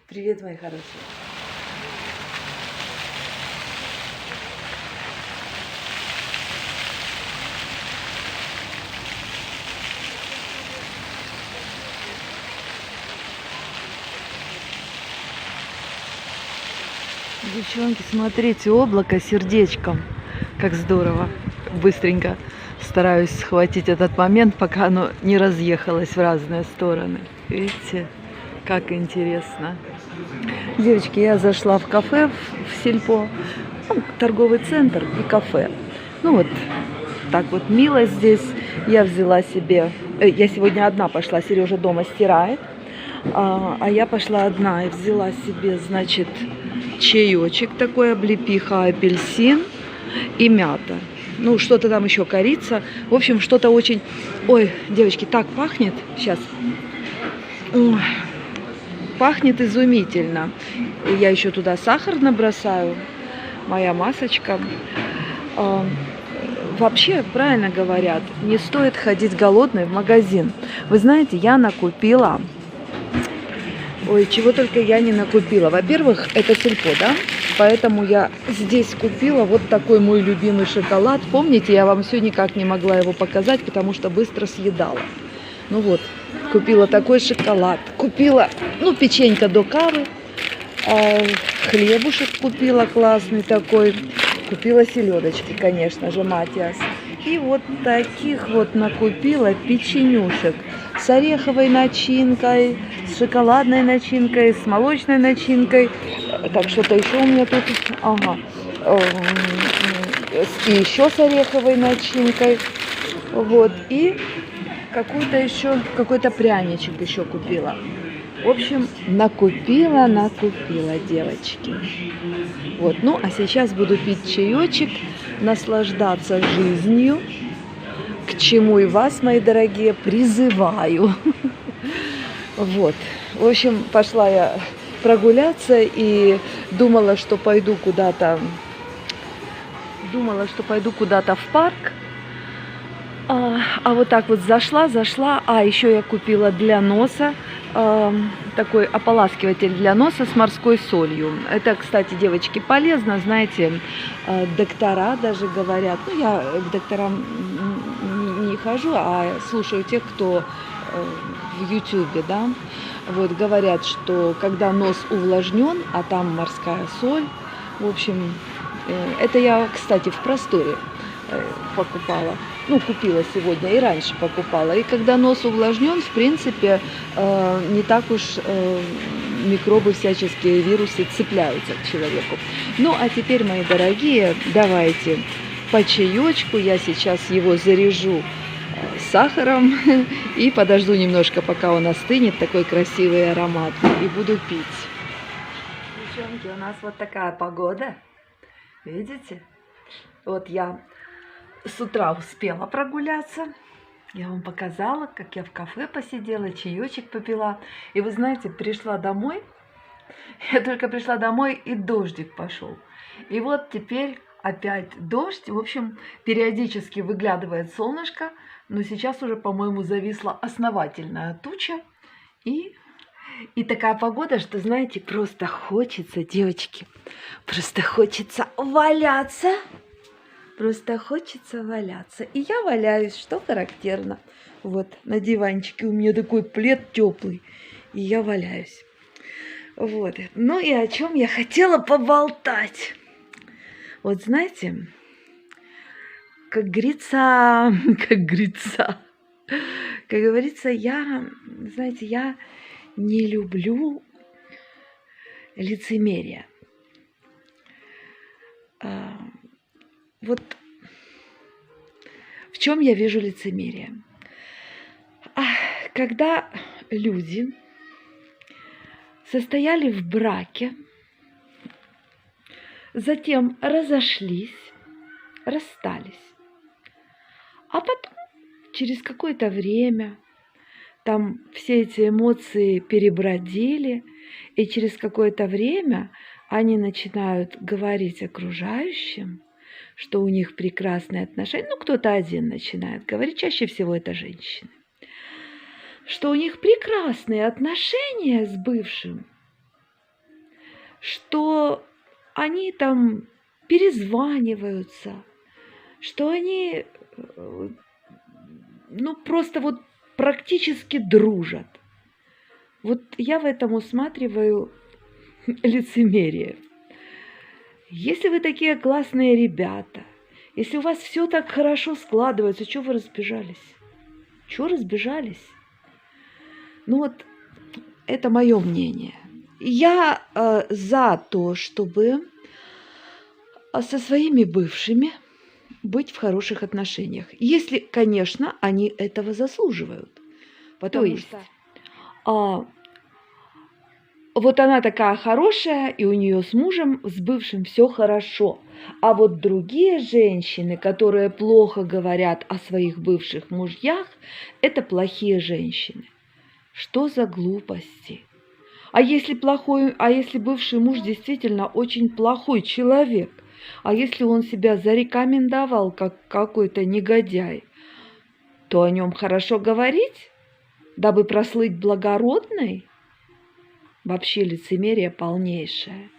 Привет, мои хорошие. Девчонки, смотрите, облако сердечком. Как здорово. Быстренько стараюсь схватить этот момент, пока оно не разъехалось в разные стороны. Видите, как интересно. Девочки, я зашла в кафе, в сельпо, торговый центр и кафе. Ну вот, так вот мило здесь. Я взяла себе, я сегодня одна пошла, Сережа дома стирает, а я пошла одна и взяла себе, значит, чаечек такой, облепиха, апельсин и мята. Ну, что-то там еще, корица. В общем, что-то очень... Ой, девочки, так пахнет. Сейчас. Ой, пахнет изумительно. И я еще туда сахар набросаю. Моя масочка. Вообще, правильно говорят, не стоит ходить голодной в магазин. Вы знаете, я накупила... Ой, чего только я не накупила. Во-первых, это сельпо, да? Поэтому я здесь купила вот такой мой любимый шоколад. Помните, я вам все никак не могла его показать, потому что быстро съедала. Ну вот, купила такой шоколад. Купила, ну, печенька до кавы. Хлебушек купила классный такой. Купила селедочки, конечно же, Матиас. И вот таких вот накупила печенюшек с ореховой начинкой, с шоколадной начинкой, с молочной начинкой. Так, что-то еще у меня тут. Ага. И еще с ореховой начинкой. Вот. И какой-то еще, какой-то пряничек еще купила. В общем, накупила, девочки. Вот, ну, а сейчас буду пить чаечек, наслаждаться жизнью, к чему и вас, мои дорогие, призываю. Вот, в общем, пошла я прогуляться и думала, что пойду куда-то в парк. А вот так вот зашла. А еще я купила для носа такой ополаскиватель для носа с морской солью. Это, кстати, девочки, полезно, знаете, доктора даже говорят. Ну, я к докторам не хожу, а слушаю тех, кто в Ютубе, да, вот говорят, что когда нос увлажнен, а там морская соль, в общем, это я, кстати, в Просторе покупала. Ну, купила сегодня и раньше покупала. И когда нос увлажнен, в принципе, не так уж микробы, всяческие вирусы цепляются к человеку. Ну, а теперь, мои дорогие, давайте по чаечку. Я сейчас его заряжу сахаром и подожду немножко, пока он остынет, такой красивый аромат, и буду пить. Девчонки, у нас вот такая погода. Видите? Вот я с утра успела прогуляться. Я вам показала, как я в кафе посидела, чаечек попила. И вы знаете, пришла домой. Я только пришла домой, и дождик пошел. И вот теперь опять дождь. В общем, периодически выглядывает солнышко. Но сейчас уже, по-моему, зависла основательная туча. И такая погода, что, знаете, просто хочется, девочки, просто хочется валяться. Просто хочется валяться. И я валяюсь, что характерно. Вот, на диванчике у меня такой плед теплый. И я валяюсь. Вот. Ну и о чем я хотела поболтать. Вот знаете, как говорится, я, знаете, я не люблю лицемерие. Вот в чем я вижу лицемерие? Когда люди состояли в браке, затем разошлись, расстались, а потом через какое-то время там все эти эмоции перебродили, и через какое-то время они начинают говорить окружающим, что у них прекрасные отношения. Ну, кто-то один начинает говорить, чаще всего это женщины, что у них прекрасные отношения с бывшим. что они там перезваниваются, что они, ну, просто вот практически дружат. Вот я в этом усматриваю лицемерие. Если вы такие классные ребята, если у вас все так хорошо складывается, чего вы разбежались? Чего разбежались? Ну вот, это мое мнение. Я за то, чтобы со своими бывшими быть в хороших отношениях. Если, конечно, они этого заслуживают. Потому что вот она такая хорошая, и у нее с мужем, с бывшим все хорошо. А вот другие женщины, которые плохо говорят о своих бывших мужьях, это плохие женщины. Что за глупости? А если бывший муж действительно очень плохой человек, а если он себя зарекомендовал как какой-то негодяй, то о нем хорошо говорить, дабы прослыть благородной? Вообще лицемерие полнейшее.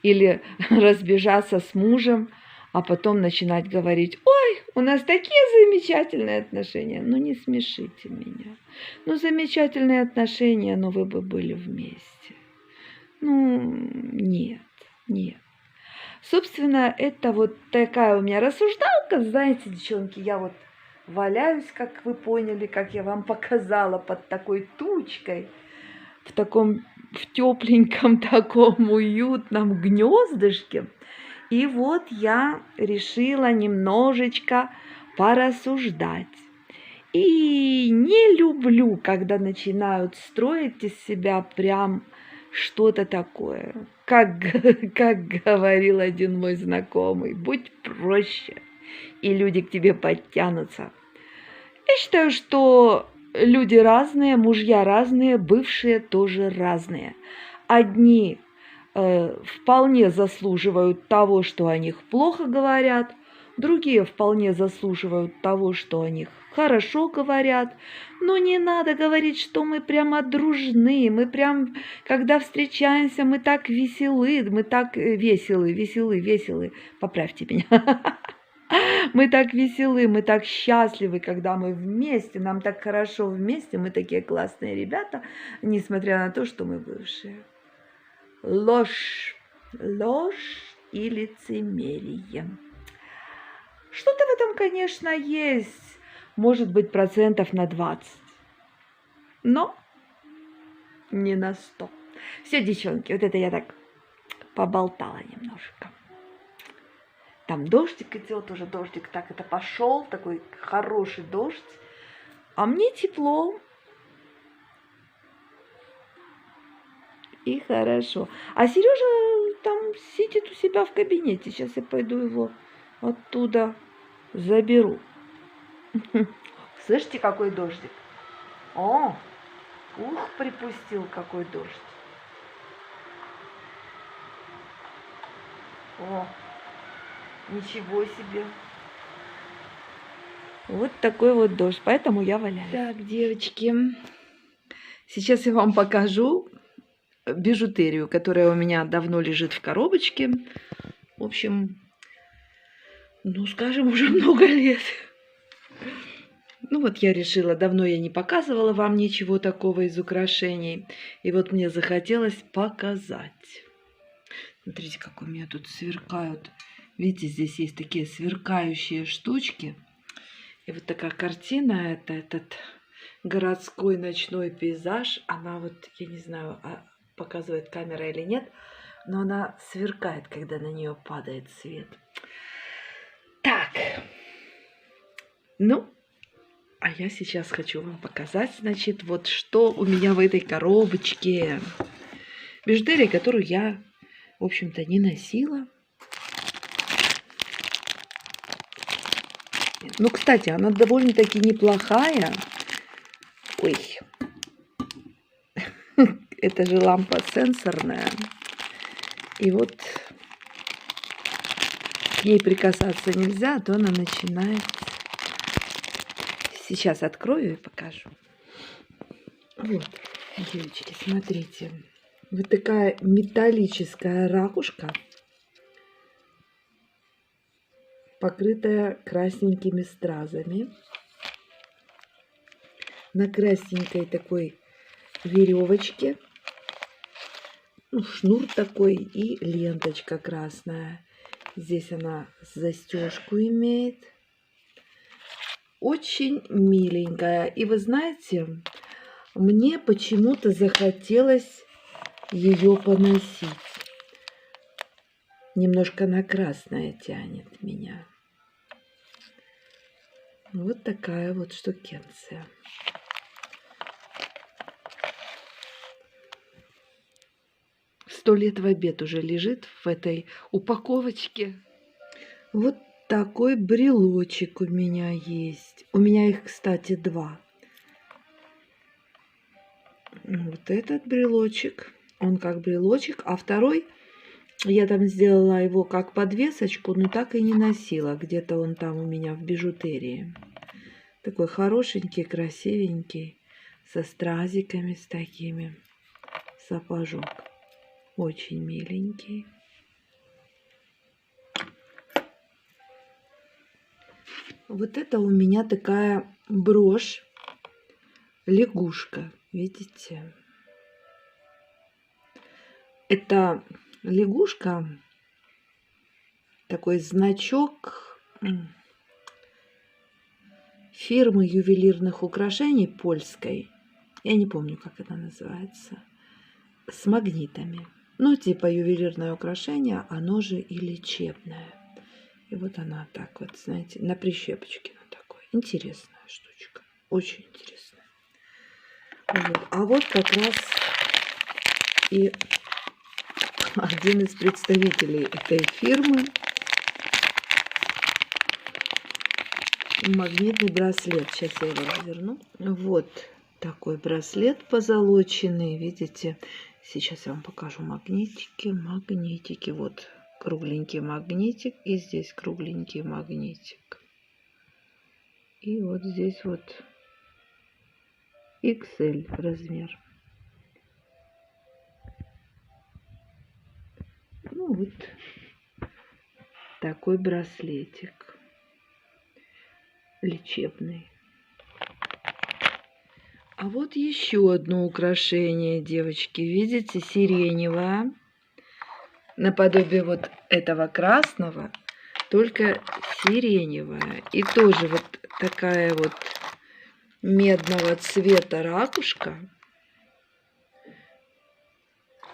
Или разбежаться с мужем, а потом начинать говорить: ой, у нас такие замечательные отношения. Ну не смешите меня. Ну замечательные отношения, но вы бы были вместе. Ну нет, нет. Собственно, это вот такая у меня рассуждалка. Знаете, девчонки, я вот валяюсь, как вы поняли, как я вам показала, под такой тучкой, в тепленьком таком уютном гнездышке. И вот я решила немножечко порассуждать. И не люблю, когда начинают строить из себя прям что-то такое. Как говорил один мой знакомый: будь проще, и люди к тебе подтянутся. Я считаю, что люди разные, мужья разные, бывшие тоже разные. Одни вполне заслуживают того, что о них плохо говорят, другие вполне заслуживают того, что о них хорошо говорят. Но не надо говорить, что мы прямо дружны, мы прям, когда встречаемся, мы так веселы, мы так веселы, поправьте меня. Мы так веселы, мы так счастливы, когда мы вместе, нам так хорошо вместе, мы такие классные ребята, несмотря на то, что мы бывшие. Ложь, ложь и лицемерие. Что-то в этом, конечно, есть, может быть, 20%, но не на 100. Все, девчонки, вот это я так поболтала немножко. Там дождик идет, уже дождик так это пошел, такой хороший дождь. А мне тепло. И хорошо. А Сережа там сидит у себя в кабинете. Сейчас я пойду его оттуда заберу. Слышите, какой дождик? О, ух, припустил какой дождь. О, ничего себе. Вот такой вот дождь, поэтому я валяюсь. Так, девочки, сейчас я вам покажу бижутерию, которая у меня давно лежит в коробочке. В общем, ну, скажем, уже много лет. Ну, вот я решила, давно я не показывала вам ничего такого из украшений. И вот мне захотелось показать. Смотрите, как у меня тут сверкают. Видите, здесь есть такие сверкающие штучки. И вот такая картина, это этот городской ночной пейзаж. Она вот, я не знаю, показывает камера или нет, но она сверкает, когда на нее падает свет. Так, ну, а я сейчас хочу вам показать, значит, вот что у меня в этой коробочке. Бижутерия, которую я, в общем-то, не носила. Ну, кстати, она довольно-таки неплохая. Ой, это же лампа сенсорная. И вот к ней прикасаться нельзя, а то она начинает. Сейчас открою и покажу. Вот, девочки, смотрите. Вот такая металлическая ракушка, покрытая красненькими стразами. На красненькой такой веревочке. Ну, шнур такой и ленточка красная. Здесь она застежку имеет. Очень миленькая. И вы знаете, мне почему-то захотелось ее поносить. Немножко на красное тянет меня. Вот такая вот штукенция. «100 лет в обед» уже лежит в этой упаковочке. Вот такой брелочек у меня есть. У меня их, кстати, 2. Вот этот брелочек, он как брелочек, а второй я там сделала его как подвесочку, но так и не носила. Где-то он там у меня в бижутерии. Такой хорошенький, красивенький, со стразиками, с такими. Сапожок. Очень миленький. Вот это у меня такая брошь, лягушка, видите? Это лягушка, такой значок фирмы ювелирных украшений польской. Я не помню, как это называется. С магнитами. Ну, типа ювелирное украшение, оно же и лечебное. И вот она так вот, знаете, на прищепочке. На такой. Интересная штучка. Очень интересная. Вот. А вот как раз и один из представителей этой фирмы. Магнитный браслет. Сейчас я его разверну. Вот такой браслет позолоченный. Видите? Сейчас я вам покажу магнитики. Магнитики. Вот кругленький магнитик. И здесь кругленький магнитик. И вот здесь вот XL размер. Ну вот такой браслетик. Лечебный. А вот еще одно украшение, девочки. Видите, сиреневое. Наподобие вот этого красного, только сиреневая. И тоже вот такая вот медного цвета ракушка.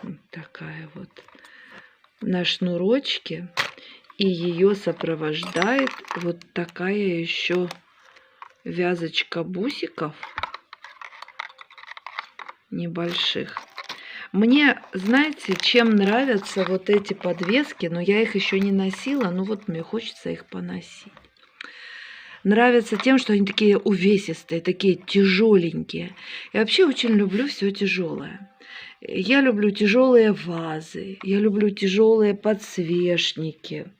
Вот такая вот на шнурочке. И ее сопровождает вот такая еще вязочка бусиков небольших. Мне, знаете, чем нравятся вот эти подвески, но я их еще не носила, но вот мне хочется их поносить. Нравятся тем, что они такие увесистые, такие тяжеленькие. Я вообще очень люблю все тяжелое. Я люблю тяжелые вазы, я люблю тяжелые подсвечники.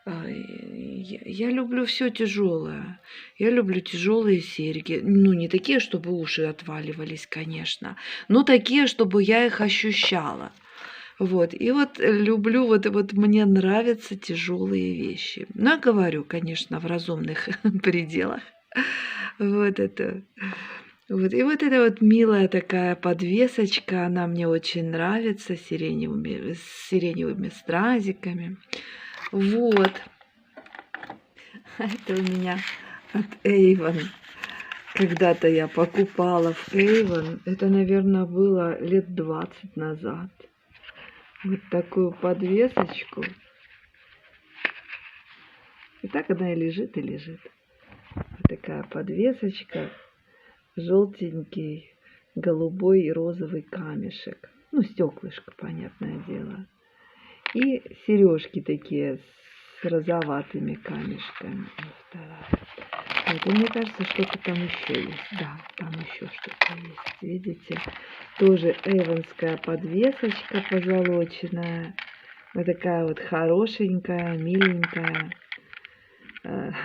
Я люблю все тяжелое. Я люблю тяжелые серьги. Ну, не такие, чтобы уши отваливались, конечно, но такие, чтобы я их ощущала. Вот. И вот люблю, вот мне нравятся тяжелые вещи. Но я говорю, конечно, в разумных пределах. Вот это. Вот. И вот эта вот милая такая подвесочка, она мне очень нравится, с сиреневыми стразиками. Вот. Это у меня от Avon. Когда-то я покупала в Avon. Это, наверное, было лет 20 назад. Вот такую подвесочку. И так она и лежит, и лежит. Вот такая подвесочка. Желтенький, голубой и розовый камешек. Ну, стеклышко, понятное дело. И сережки такие с розоватыми камешками. Вот, и мне кажется, что-то там еще есть. Да, там еще что-то есть. Видите? Тоже эвонская подвесочка позолоченная. Вот такая вот хорошенькая, миленькая.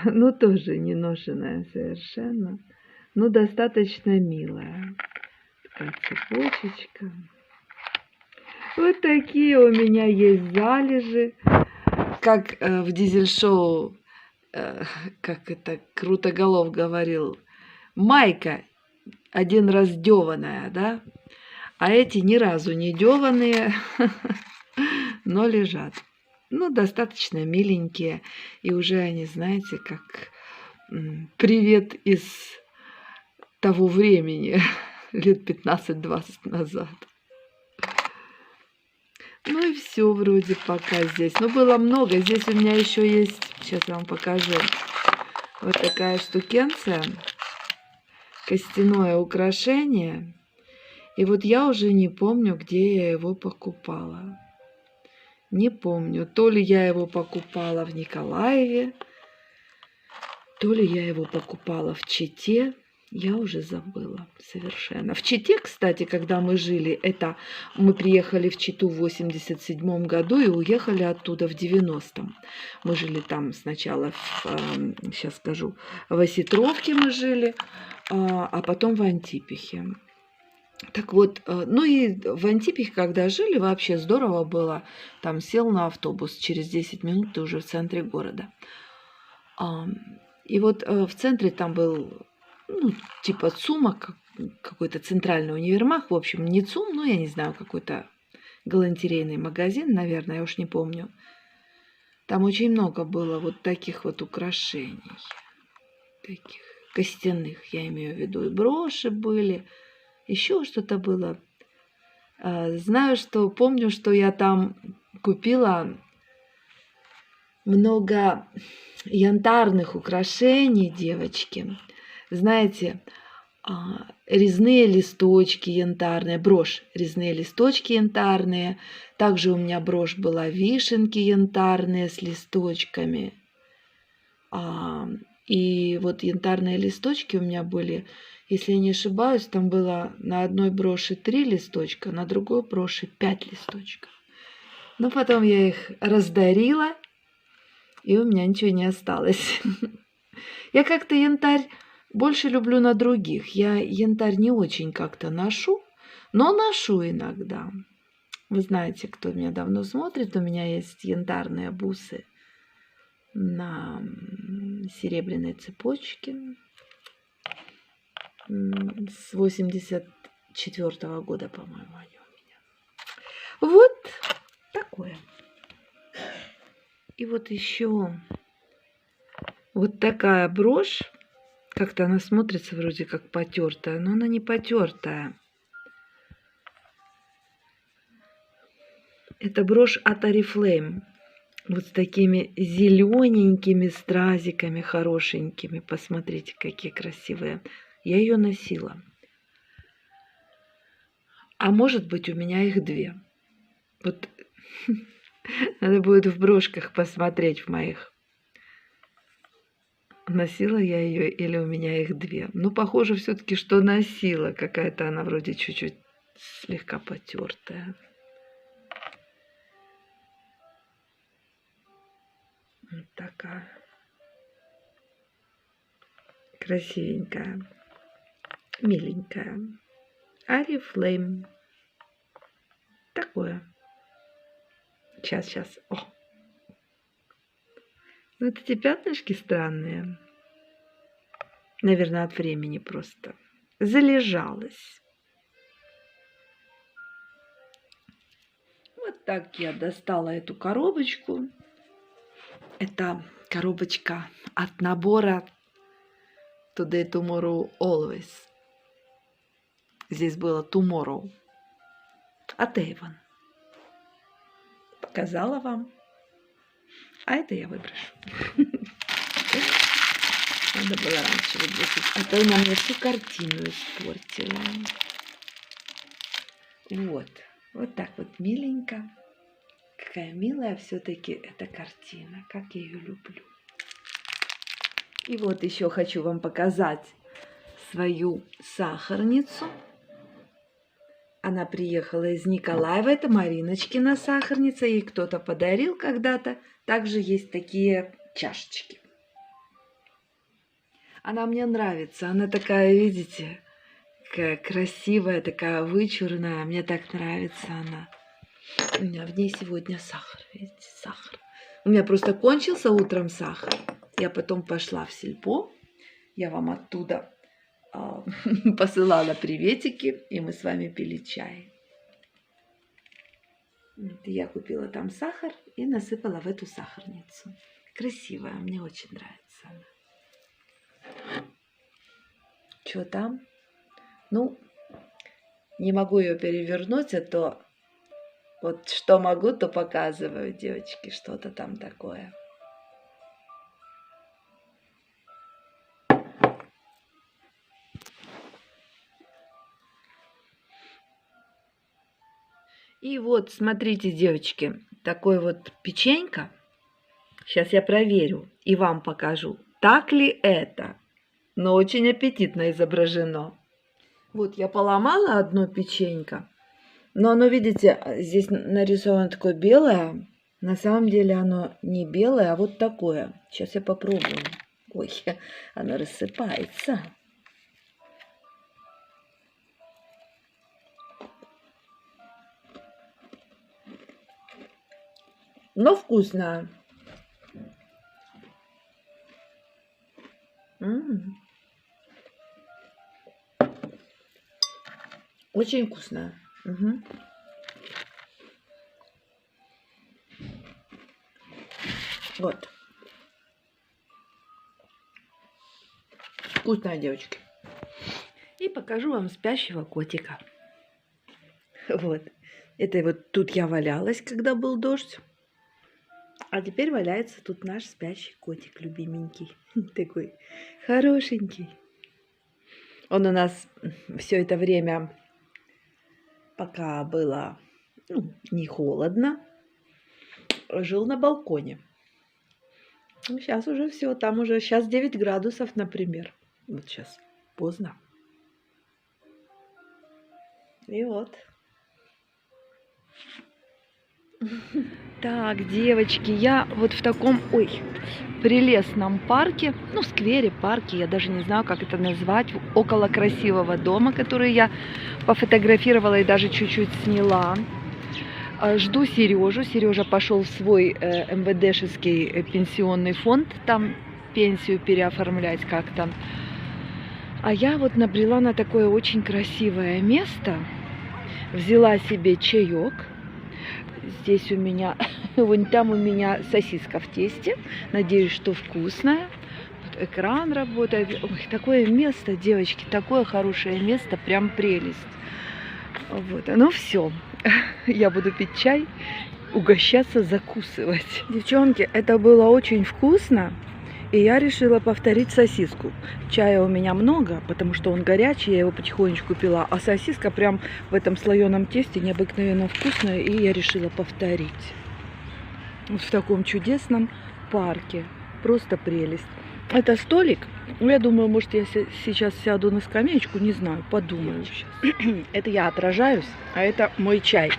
Ну, тоже не ношенная совершенно. Но достаточно милая. Такая цепочечка. Вот такие у меня есть залежи. Как в дизель-шоу, как это Крутоголов говорил, майка один раз дёваная, да? А эти ни разу не дёваные, но лежат. Ну, достаточно миленькие. И уже они, знаете, как привет из того времени, лет 15-20 назад. Ну и все вроде пока здесь. Ну, было много. Здесь у меня еще есть, сейчас я вам покажу, вот такая штукенция, костяное украшение. И вот я уже не помню, где я его покупала. Не помню, то ли я его покупала в Николаеве, то ли я его покупала в Чите. Я уже забыла совершенно. В Чите, кстати, когда мы жили, это мы приехали в Читу в 87 году и уехали оттуда в 90-м. Мы жили там сначала, сейчас скажу, в Осетровке мы жили, а потом в Антипихе. Так вот, ну и в Антипихе, когда жили, вообще здорово было. Там сел на автобус, через 10 минут ты уже в центре города. И вот в центре там был, ну, типа ЦУМа, какой-то центральный универмаг, в общем, не ЦУМ, но я не знаю, какой-то галантерейный магазин, наверное, я уж не помню. Там очень много было вот таких вот украшений, таких костяных, я имею в виду, и броши были, еще что-то было. Знаю, что помню, что я там купила много янтарных украшений, девочки. Знаете, резные листочки янтарные, брошь, резные листочки янтарные. Также у меня брошь была вишенки янтарные с листочками. И вот янтарные листочки у меня были, если я не ошибаюсь, там было на одной броши 3 листочка, на другой броши 5 листочков. Но потом я их раздарила, и у меня ничего не осталось. Я как-то янтарь больше люблю на других. Я янтарь не очень как-то ношу, но ношу иногда. Вы знаете, кто меня давно смотрит, у меня есть янтарные бусы на серебряной цепочке с 84 года, по-моему, они у меня. Вот такое. И вот еще вот такая брошь. Как-то она смотрится вроде как потертая, но она не потертая. Это брошь от Oriflame. Вот с такими зелененькими стразиками хорошенькими. Посмотрите, какие красивые. Я ее носила. А может быть, у меня их 2. Вот надо будет в брошках посмотреть в моих. Носила я ее или у меня их 2. Ну, похоже все-таки, что носила. Какая-то она вроде чуть-чуть слегка потертая. Вот такая. Красивенькая. Миленькая. Oriflame. Такое. Сейчас. О. Вот эти пятнышки странные. Наверное, от времени просто. Залежалась. Вот так я достала эту коробочку. Это коробочка от набора Today, Tomorrow, Always. Здесь было Tomorrow. От Avon. Показала вам. А это я выброшу. Надо было раньше выбросить. А то она мне всю картину испортила. Вот. Вот так вот миленько. Какая милая все-таки эта картина. Как я ее люблю. И вот еще хочу вам показать свою сахарницу. Она приехала из Николаева. Это Мариночкина сахарница. Ей кто-то подарил когда-то. Также есть такие чашечки. Она мне нравится. Она такая, видите, такая красивая, такая вычурная. Мне так нравится она. У меня в ней сегодня сахар, видите, сахар. У меня просто кончился утром сахар. Я потом пошла в сельпо. Я вам оттуда посылала приветики, и мы с вами пили чай. Я купила там сахар и насыпала в эту сахарницу. Красивая, мне очень нравится она. Что там? Ну, не могу ее перевернуть, а то вот что могу, то показываю, девочки, что-то там такое. И вот, смотрите, девочки, такой вот печенька. Сейчас я проверю и вам покажу, так ли это. Но очень аппетитно изображено. Вот я поломала одно печенька. Но оно, видите, здесь нарисовано такое белое. На самом деле оно не белое, а вот такое. Сейчас я попробую. Ой, оно рассыпается. Но вкусное. Очень вкусное. Угу. Вот. Вкусная, девочки. И покажу вам спящего котика. Вот. Это вот тут я валялась, когда был дождь. А теперь валяется тут наш спящий котик, любименький. Такой хорошенький. Он у нас все это время, пока было не холодно, жил на балконе. Ну, сейчас уже все, там уже сейчас 9 градусов, например. Вот сейчас поздно. И вот. Так, девочки, я вот в таком, прелестном парке, сквере, парке, я даже не знаю, как это назвать, около красивого дома, который я пофотографировала и даже чуть-чуть сняла. Жду Сережу. Сережа пошел в свой МВДшеский пенсионный фонд, там пенсию переоформлять как-то. А я вот набрела на такое очень красивое место, взяла себе чаек. Здесь у меня, вон там у меня сосиска в тесте. Надеюсь, что вкусная. Вот экран работает. Ой, такое место, девочки, такое хорошее место, прям прелесть. Вот, ну все. Я буду пить чай, угощаться, закусывать. Девчонки, это было очень вкусно. И я решила повторить сосиску. Чая у меня много, потому что он горячий, я его потихонечку пила. А сосиска прям в этом слоеном тесте необыкновенно вкусная, и я решила повторить. Вот в таком чудесном парке. Просто прелесть. Это столик. Я думаю, может, я сейчас сяду на скамеечку, не знаю, подумаю сейчас. Это я отражаюсь, а это мой чай.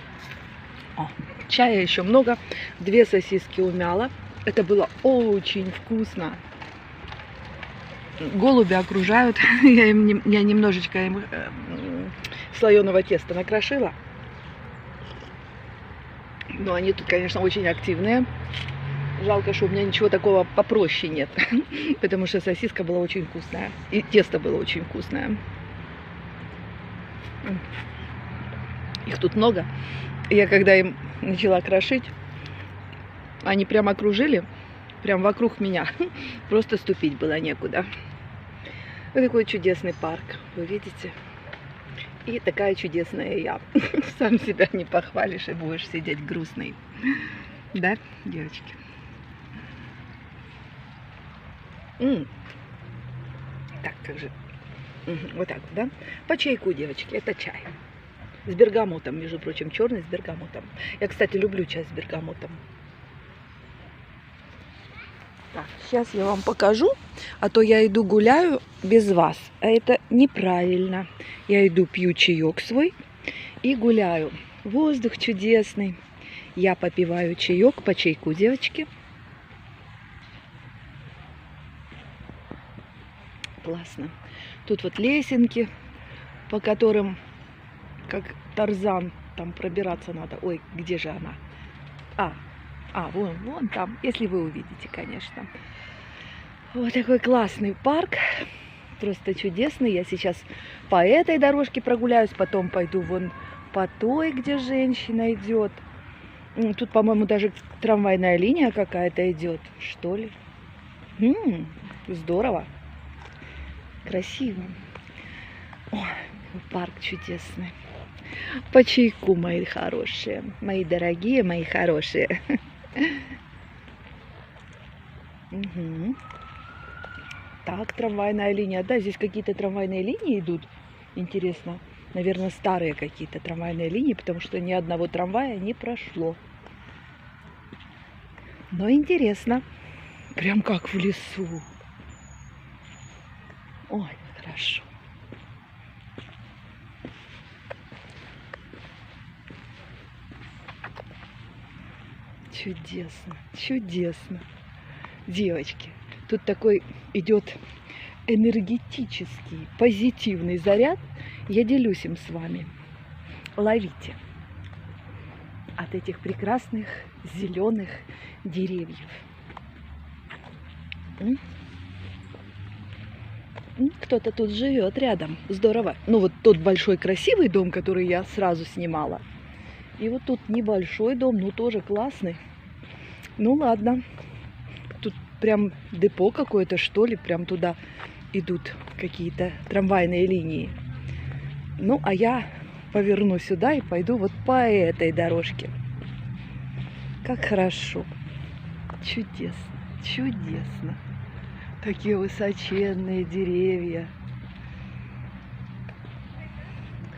Чая еще много. 2 сосиски умяла. Это было очень вкусно. Голуби окружают. Я немножечко им слоеного теста накрошила. Но они тут, конечно, очень активные. Жалко, что у меня ничего такого попроще нет. Потому что сосиска была очень вкусная. И тесто было очень вкусное. Их тут много. Я когда им начала крошить, они прям окружили, прям вокруг меня. Просто ступить было некуда. Вот такой чудесный парк, вы видите? И такая чудесная я. Сам себя не похвалишь и будешь сидеть грустный. Да, девочки? Так, как же? Вот так, да? По чайку, девочки, это чай. С бергамотом, между прочим, черный с бергамотом. Я, кстати, люблю чай с бергамотом. Так, сейчас я вам покажу, а то я иду гуляю без вас. А это неправильно. Я иду пью чаек свой и гуляю. Воздух чудесный. Я попиваю чаек по чайку, девочки. Классно. Тут вот лесенки, по которым, как Тарзан, там пробираться надо. Ой, где же она? Вон там, если вы увидите, конечно. Вот такой классный парк, просто чудесный. Я сейчас по этой дорожке прогуляюсь, потом пойду вон по той, где женщина идет. Тут, по-моему, даже трамвайная линия какая-то идет, что ли. Здорово, красиво. Ой, парк чудесный. По чайку, мои хорошие, мои дорогие, мои хорошие. Угу. Так, трамвайная линия. Да, здесь какие-то трамвайные линии идут. Интересно. Наверное, старые какие-то трамвайные линии, потому что ни одного трамвая не прошло. Но интересно. Прям как в лесу. Ой, хорошо. Чудесно, чудесно. Девочки, тут такой идет энергетический, позитивный заряд. Я делюсь им с вами. Ловите от этих прекрасных зеленых деревьев. Кто-то тут живет рядом. Здорово. Ну вот тот большой красивый дом, который я сразу снимала. И вот тут небольшой дом, ну тоже классный. Ну ладно. Тут прям депо какое-то, что ли. Прям туда идут какие-то трамвайные линии. Ну, а я поверну сюда и пойду вот по этой дорожке. Как хорошо. Чудесно, чудесно. Такие высоченные деревья.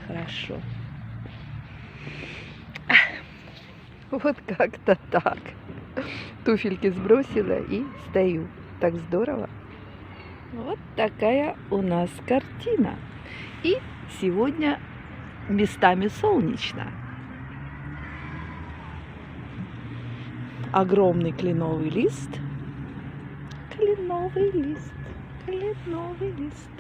Хорошо. Вот как-то так. Туфельки сбросила и стою. Так здорово. Вот такая у нас картина. И сегодня местами солнечно. Огромный кленовый лист. Кленовый лист. Кленовый лист.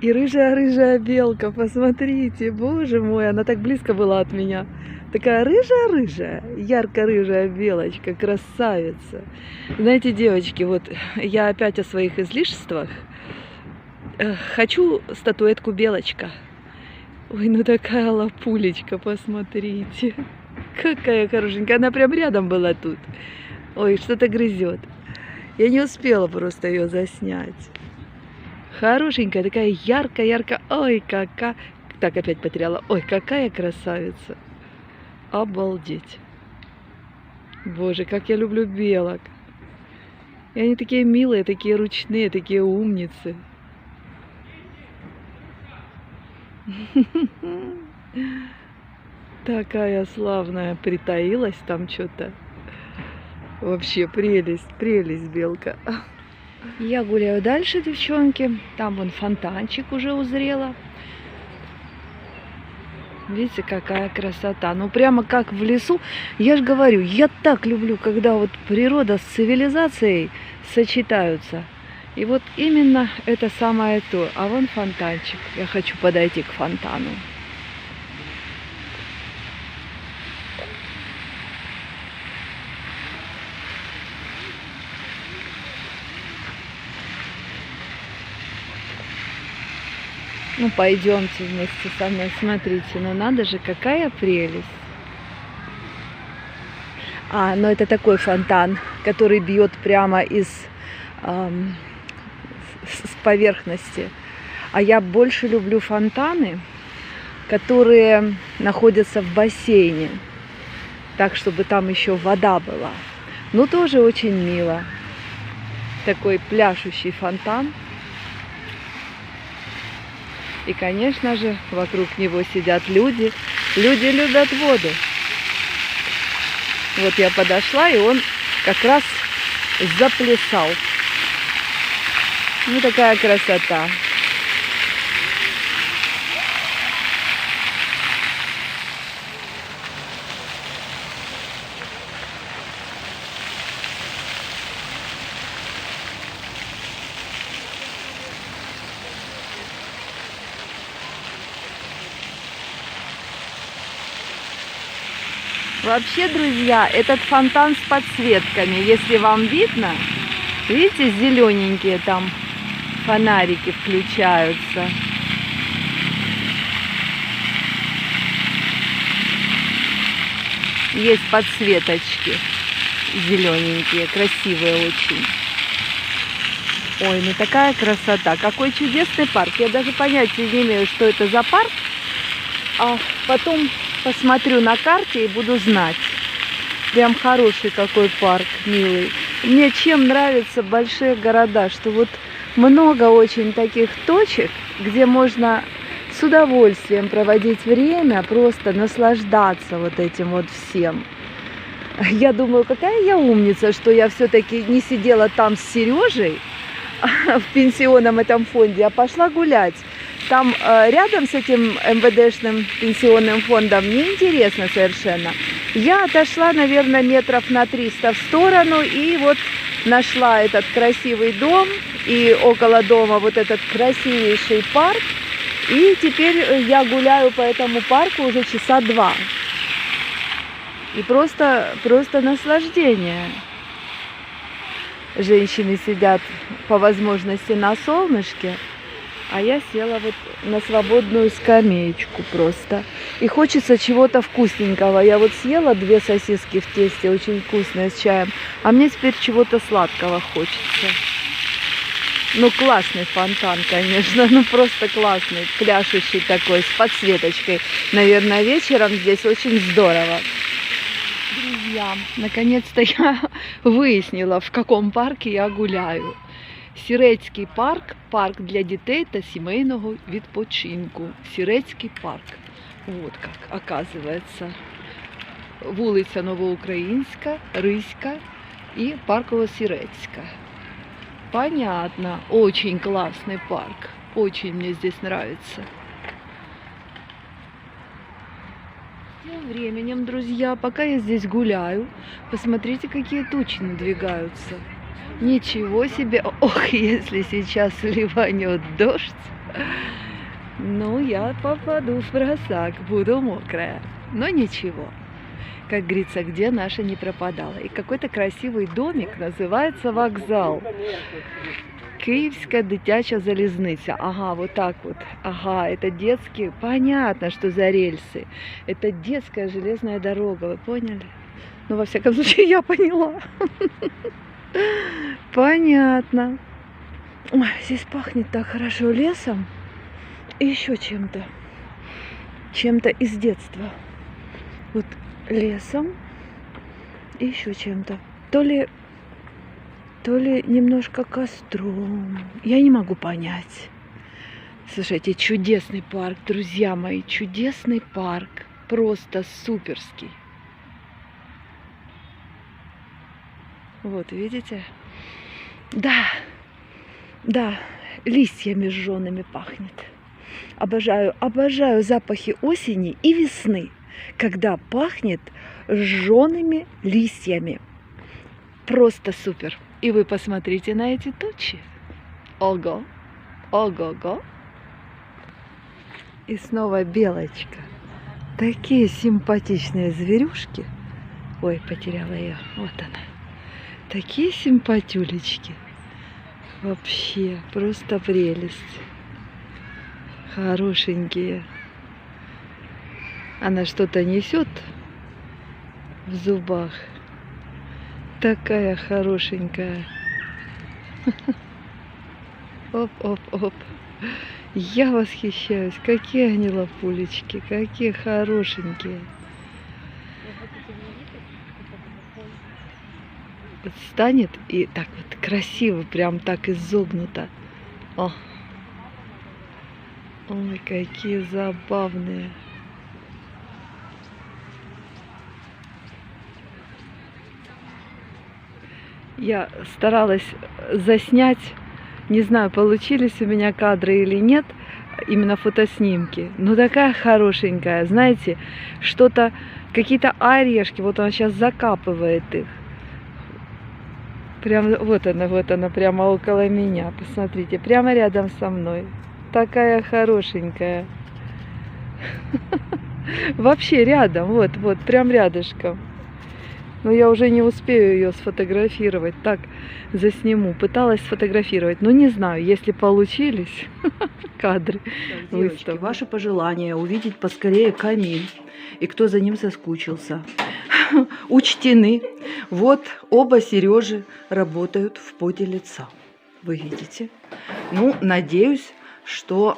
И рыжая-рыжая белка, посмотрите, боже мой, она так близко была от меня. Такая рыжая-рыжая, ярко-рыжая белочка, красавица. Знаете, девочки, вот я опять о своих излишествах. Хочу статуэтку белочка. Ой, ну такая лапулечка, посмотрите. Какая хорошенькая, она прям рядом была тут. Ой, что-то грызет. Я не успела просто ее заснять. Хорошенькая, такая ярко-ярко. Ой, какая... Так, опять потеряла. Ой, какая красавица. Обалдеть. Боже, как я люблю белок. И они такие милые, такие ручные, такие умницы. Такая славная, притаилась там что-то. Вообще прелесть, прелесть белка. Я гуляю дальше, девчонки. Там вон фонтанчик уже узрела. Видите, какая красота. Ну, прямо как в лесу. Я же говорю, я так люблю, когда вот природа с цивилизацией сочетаются. И вот именно это самое то. А вон фонтанчик. Я хочу подойти к фонтану. Ну, пойдемте вместе со мной, смотрите, ну надо же, какая прелесть. Ну это такой фонтан, который бьет прямо с поверхности. А я больше люблю фонтаны, которые находятся в бассейне, так, чтобы там еще вода была. Ну, тоже очень мило. Такой пляшущий фонтан. И, конечно же, вокруг него сидят люди. Люди любят воду. Вот я подошла, и он как раз заплясал. Ну, такая красота. Вообще, друзья, этот фонтан с подсветками, если вам видно, видите, зелененькие там фонарики включаются. Есть подсветочки зелененькие, красивые очень. Ой, ну такая красота, какой чудесный парк. Я даже понятия не имею, что это за парк, а потом посмотрю на карте и буду знать. Прям хороший какой парк, милый. Мне чем нравятся большие города, что вот много очень таких точек, где можно с удовольствием проводить время, просто наслаждаться вот этим вот всем. Я думаю, какая я умница, что я все-таки не сидела там с Сережей в пенсионном этом фонде, а пошла гулять. Там рядом с этим МВДшным пенсионным фондом неинтересно совершенно. Я отошла, наверное, метров на 300 в сторону и вот нашла этот красивый дом и около дома вот этот красивейший парк. И теперь я гуляю по этому парку уже часа 2. И просто наслаждение. Женщины сидят по возможности на солнышке, а я села вот на свободную скамеечку просто. И хочется чего-то вкусненького. Я вот съела 2 сосиски в тесте, очень вкусные, с чаем. А мне теперь чего-то сладкого хочется. Ну, классный фонтан, конечно. Ну, просто классный, пляшущий такой, с подсветочкой. Наверное, вечером здесь очень здорово. Друзья, наконец-то я выяснила, в каком парке я гуляю. Сірецький парк, парк для дітей та сімейного відпочинку. Сірецький парк. Вот как, оказывается. Вулиця Новоукраїнська, Ризька и Парково-Сірецька. Понятно. Очень классный парк. Очень мне здесь нравится. Тем временем, друзья, пока я здесь гуляю, посмотрите, какие тучи надвигаются. Ничего себе! Ох, если сейчас ливанет дождь, ну, я попаду в просак, буду мокрая. Но ничего. Как говорится, где наша не пропадала. И какой-то красивый домик, называется Вокзал. Киевская дитяча залізниця. Ага, вот так вот. Ага, это детский. Понятно, что за рельсы. Это детская железная дорога, вы поняли? Ну, во всяком случае, я поняла. Понятно. Ой, здесь пахнет так хорошо лесом и еще чем-то. Чем-то из детства. Вот лесом и еще чем-то. То ли немножко костром. Я не могу понять. Слушайте, чудесный парк, друзья мои. Чудесный парк. Просто суперский. Вот, видите? Да, листьями жжеными пахнет. Обожаю запахи осени и весны, когда пахнет жжеными листьями. Просто супер. И вы посмотрите на эти тучи. Ого, ого-го. И снова белочка. Такие симпатичные зверюшки. Ой, потеряла ее. Вот она. Такие симпатюлечки. Вообще, просто прелесть. Хорошенькие. Она что-то несет в зубах. Такая хорошенькая. Оп-оп-оп. Я восхищаюсь. Какие они лапулечки. Какие хорошенькие. Вот станет и так вот красиво, прям так изогнуто. О. Ой, какие забавные. Я старалась заснять, не знаю, получились у меня кадры или нет, именно фотоснимки. Но такая хорошенькая, знаете, что-то, какие-то орешки, вот она сейчас закапывает их. Прям вот она, прямо около меня, посмотрите, прямо рядом со мной. Такая хорошенькая. Вообще рядом, вот, прям рядышком. Но я уже не успею ее сфотографировать. Так, засниму. Пыталась сфотографировать, но не знаю, если получились кадры. Так, девочки, ваши пожелания увидеть поскорее камень. И кто за ним соскучился. Учтены. Вот оба Сережи работают в поте лица. Вы видите? Ну, надеюсь, что,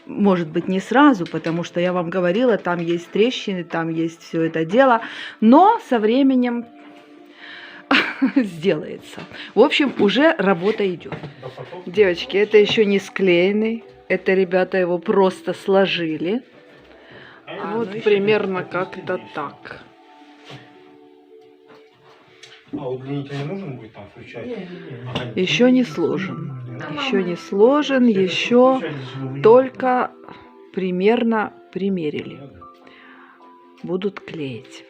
может быть, не сразу, потому что я вам говорила, там есть трещины, там есть все это дело, но со временем сделается. В общем, уже работа идет. Девочки, это еще не склеенный, это ребята его просто сложили. Вот примерно как-то так. А удлинитель не нужен будет там включать? Еще не сложен. Еще не сложен, еще только примерно примерили. Будут клеить.